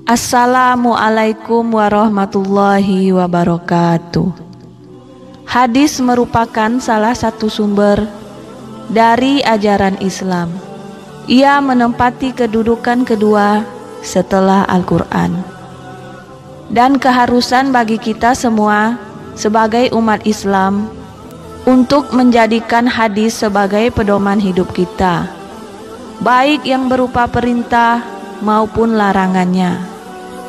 Assalamualaikum warahmatullahi wabarakatuh. Hadis merupakan salah satu sumber dari ajaran Islam. Ia menempati kedudukan kedua setelah Al-Quran. Dan keharusan bagi kita semua sebagai umat Islam untuk menjadikan hadis sebagai pedoman hidup kita, baik yang berupa perintah maupun larangannya.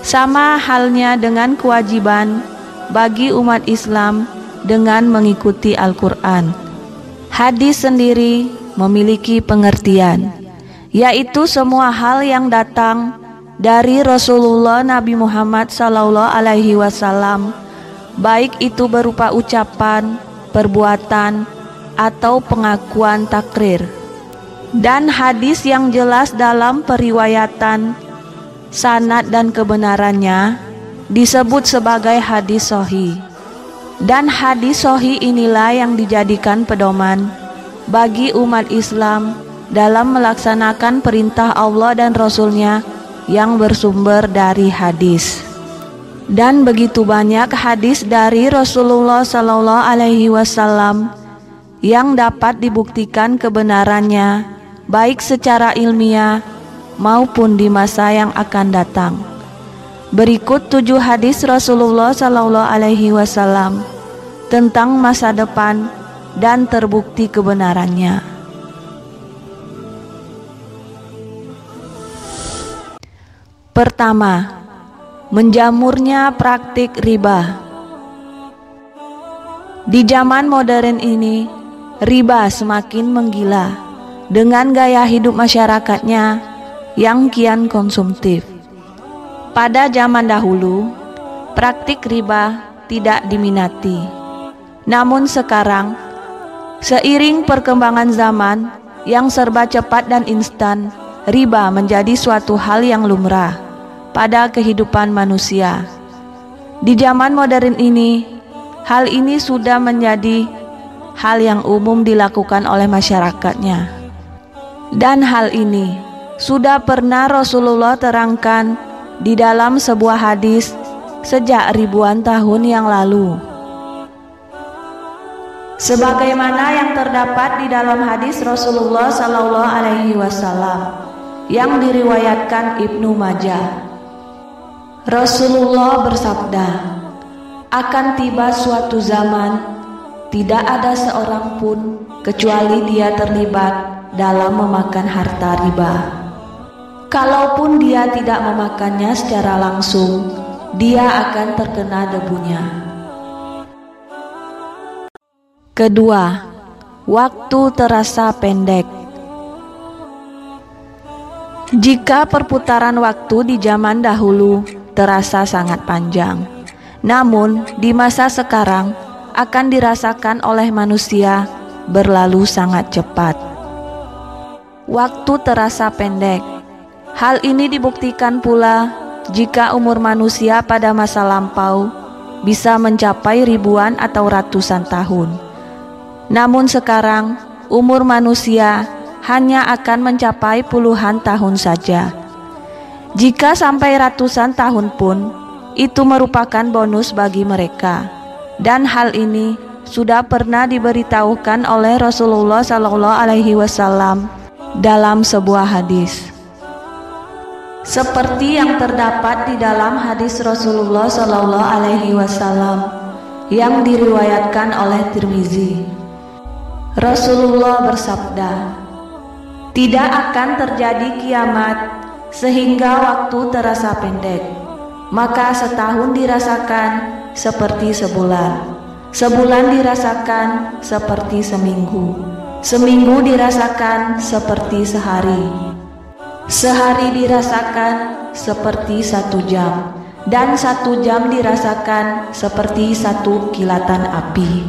Sama halnya dengan kewajiban bagi umat Islam dengan mengikuti Al-Quran. Hadis sendiri memiliki pengertian, yaitu semua hal yang datang dari Rasulullah Nabi Muhammad SAW, baik itu berupa ucapan, perbuatan, atau pengakuan takrir. Dan hadis yang jelas dalam periwayatan, sanad dan kebenarannya disebut sebagai hadis sahih. Dan hadis sahih inilah yang dijadikan pedoman bagi umat Islam dalam melaksanakan perintah Allah dan Rasul-Nya yang bersumber dari hadis. Dan begitu banyak hadis dari Rasulullah SAW yang dapat dibuktikan kebenarannya, baik secara ilmiah maupun di masa yang akan datang. Berikut 7 hadis Rasulullah SAW tentang masa depan dan terbukti kebenarannya. Pertama, menjamurnya praktik riba. Di zaman modern ini, riba semakin menggila dengan gaya hidup masyarakatnya yang kian konsumtif. Pada zaman dahulu, praktik riba tidak diminati. Namun sekarang, seiring perkembangan zaman yang serba cepat dan instan, riba menjadi suatu hal yang lumrah pada kehidupan manusia. Di zaman modern ini, hal ini sudah menjadi hal yang umum dilakukan oleh masyarakatnya. Dan hal ini sudah pernah Rasulullah terangkan di dalam sebuah hadis sejak ribuan tahun yang lalu. Sebagaimana yang terdapat di dalam hadis Rasulullah SAW yang diriwayatkan Ibnu Majah. Rasulullah bersabda, akan tiba suatu zaman tidak ada seorang pun kecuali dia terlibat dalam memakan harta riba. Kalaupun dia tidak memakannya secara langsung, dia akan terkena debunya. Kedua, waktu terasa pendek. Jika perputaran waktu di zaman dahulu terasa sangat panjang, namun di masa sekarang akan dirasakan oleh manusia berlalu sangat cepat. Waktu terasa pendek. Hal ini dibuktikan pula jika umur manusia pada masa lampau bisa mencapai ribuan atau ratusan tahun. Namun sekarang umur manusia hanya akan mencapai puluhan tahun saja. Jika sampai ratusan tahun pun, itu merupakan bonus bagi mereka. Dan hal ini sudah pernah diberitahukan oleh Rasulullah SAW dalam sebuah hadis. Seperti yang terdapat di dalam hadis Rasulullah SAW yang diriwayatkan oleh Tirmizi. Rasulullah bersabda, tidak akan terjadi kiamat sehingga waktu terasa pendek, maka setahun dirasakan seperti sebulan, sebulan dirasakan seperti seminggu, seminggu dirasakan seperti sehari, sehari dirasakan seperti 1 jam, dan 1 jam dirasakan seperti 1 kilatan api.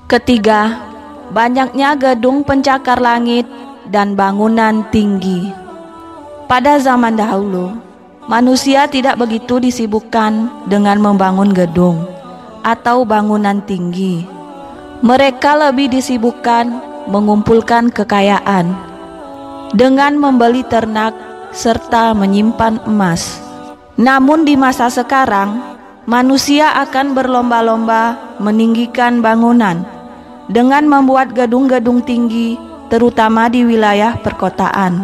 Ketiga, banyaknya gedung pencakar langit dan bangunan tinggi. Pada zaman dahulu, manusia tidak begitu disibukkan dengan membangun gedung atau bangunan tinggi. Mereka lebih disibukkan mengumpulkan kekayaan dengan membeli ternak serta menyimpan emas. Namun di masa sekarang, manusia akan berlomba-lomba meninggikan bangunan dengan membuat gedung-gedung tinggi, terutama di wilayah perkotaan.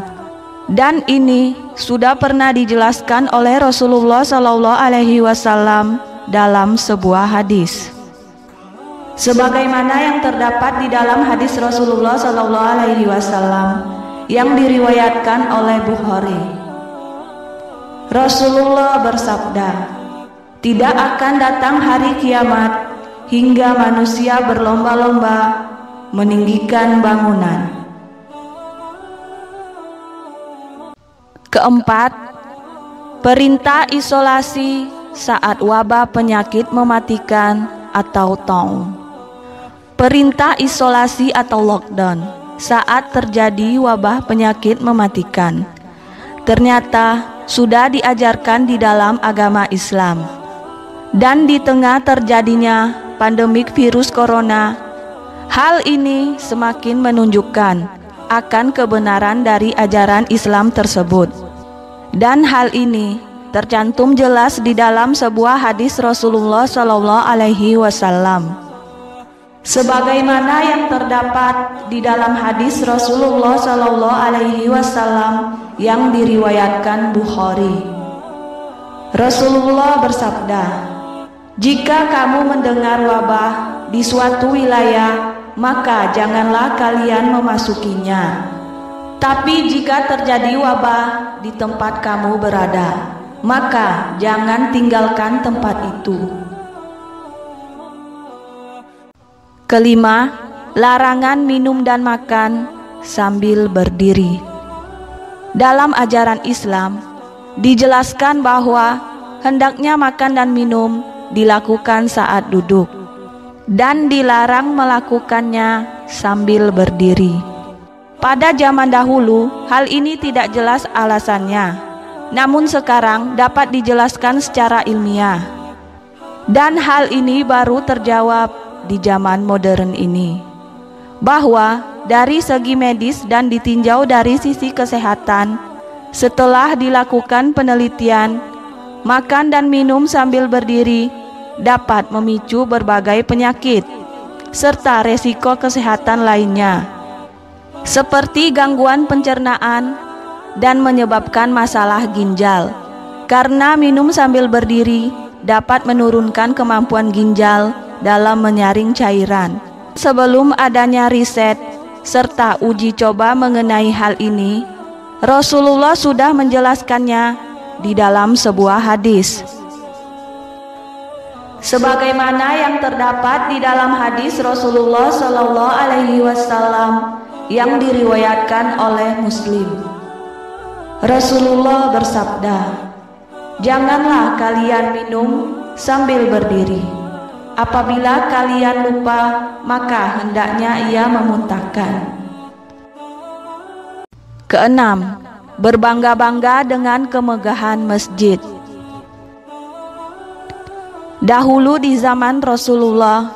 Dan ini sudah pernah dijelaskan oleh Rasulullah SAW dalam sebuah hadis. Sebagaimana yang terdapat di dalam hadis Rasulullah SAW yang diriwayatkan oleh Bukhari. Rasulullah bersabda, "Tidak akan datang hari kiamat hingga manusia berlomba-lomba meninggikan bangunan." Keempat, perintah isolasi saat wabah penyakit mematikan atau taun. Perintah isolasi atau lockdown saat terjadi wabah penyakit mematikan ternyata sudah diajarkan di dalam agama Islam. Dan di tengah terjadinya pandemik virus corona, hal ini semakin menunjukkan akan kebenaran dari ajaran Islam tersebut. Dan hal ini tercantum jelas di dalam sebuah hadis Rasulullah SAW. Sebagaimana yang terdapat di dalam hadis Rasulullah SAW yang diriwayatkan Bukhari. Rasulullah bersabda, "Jika kamu mendengar wabah di suatu wilayah, maka janganlah kalian memasukinya. Tapi jika terjadi wabah di tempat kamu berada, maka jangan tinggalkan tempat itu." Kelima, larangan minum dan makan sambil berdiri. Dalam ajaran Islam dijelaskan bahwa hendaknya makan dan minum dilakukan saat duduk dan dilarang melakukannya sambil berdiri. Pada zaman dahulu hal ini tidak jelas alasannya, namun sekarang dapat dijelaskan secara ilmiah. Dan hal ini baru terjawab di zaman modern ini, bahwa dari segi medis dan ditinjau dari sisi kesehatan, setelah dilakukan penelitian, makan dan minum sambil berdiri dapat memicu berbagai penyakit serta resiko kesehatan lainnya, seperti gangguan pencernaan dan menyebabkan masalah ginjal, karena minum sambil berdiri dapat menurunkan kemampuan ginjal dalam menyaring cairan. Sebelum adanya riset serta uji coba mengenai hal ini, Rasulullah sudah menjelaskannya di dalam sebuah hadis. Sebagaimana yang terdapat di dalam hadis Rasulullah SAW yang diriwayatkan oleh Muslim. Rasulullah bersabda, "Janganlah kalian minum sambil berdiri. Apabila kalian lupa, maka hendaknya ia memuntahkan." Keenam, berbangga-bangga dengan kemegahan masjid. Dahulu di zaman Rasulullah,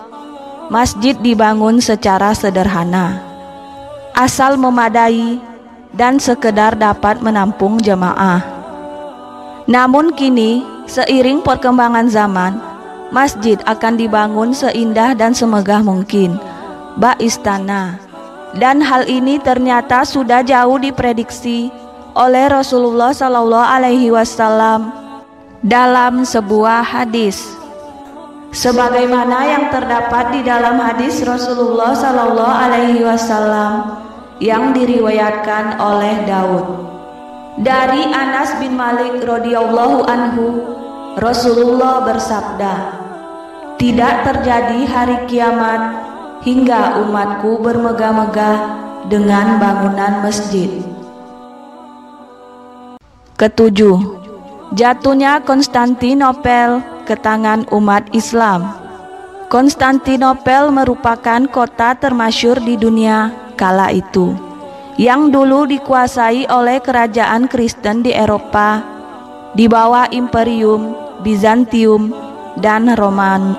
masjid dibangun secara sederhana, asal memadai dan sekedar dapat menampung jemaah. Namun kini, seiring perkembangan zaman, masjid akan dibangun seindah dan semegah mungkin, bak istana. Dan hal ini ternyata sudah jauh diprediksi oleh Rasulullah SAW dalam sebuah hadis. Sebagaimana yang terdapat di dalam hadis Rasulullah SAW yang diriwayatkan oleh Daud. Dari Anas bin Malik radhiyallahu anhu, Rasulullah bersabda, "Tidak terjadi hari kiamat hingga umatku bermegah-megah dengan bangunan masjid." Ketujuh, jatuhnya Konstantinopel ke tangan umat Islam. Konstantinopel merupakan kota termasyhur di dunia kala itu, yang dulu dikuasai oleh kerajaan Kristen di Eropa di bawah Imperium Bizantium dan Roman,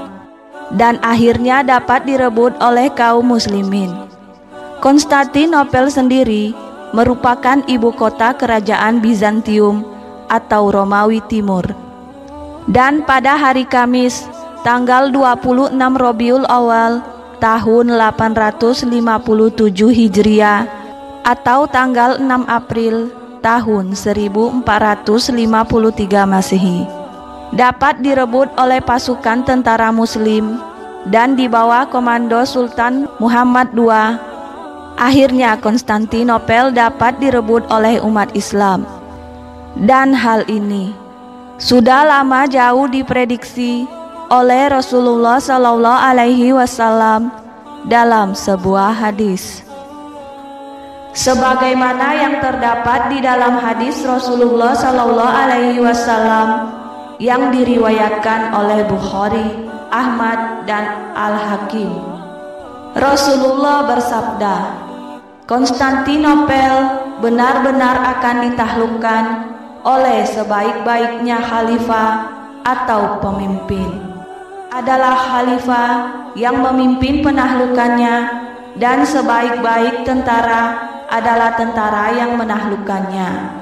dan akhirnya dapat direbut oleh kaum muslimin. Konstantinopel sendiri merupakan ibu kota kerajaan Bizantium atau Romawi Timur. Dan pada hari Kamis, tanggal 26 Rabiul Awal tahun 857 Hijriah atau tanggal 6 April tahun 1453 Masehi, dapat direbut oleh pasukan tentara Muslim dan di bawah komando Sultan Muhammad II. Akhirnya Konstantinopel dapat direbut oleh umat Islam. Dan hal ini sudah lama jauh diprediksi oleh Rasulullah Shallallahu Alaihi Wasallam dalam sebuah hadis. Sebagaimana yang terdapat di dalam hadis Rasulullah Shallallahu Alaihi Wasallam yang diriwayatkan oleh Bukhari, Ahmad, dan Al-Hakim. Rasulullah bersabda, Konstantinopel benar-benar akan ditaklukkan oleh sebaik-baiknya khalifah atau pemimpin. Adalah khalifah yang memimpin penaklukannya, dan sebaik-baik tentara adalah tentara yang menaklukkannya.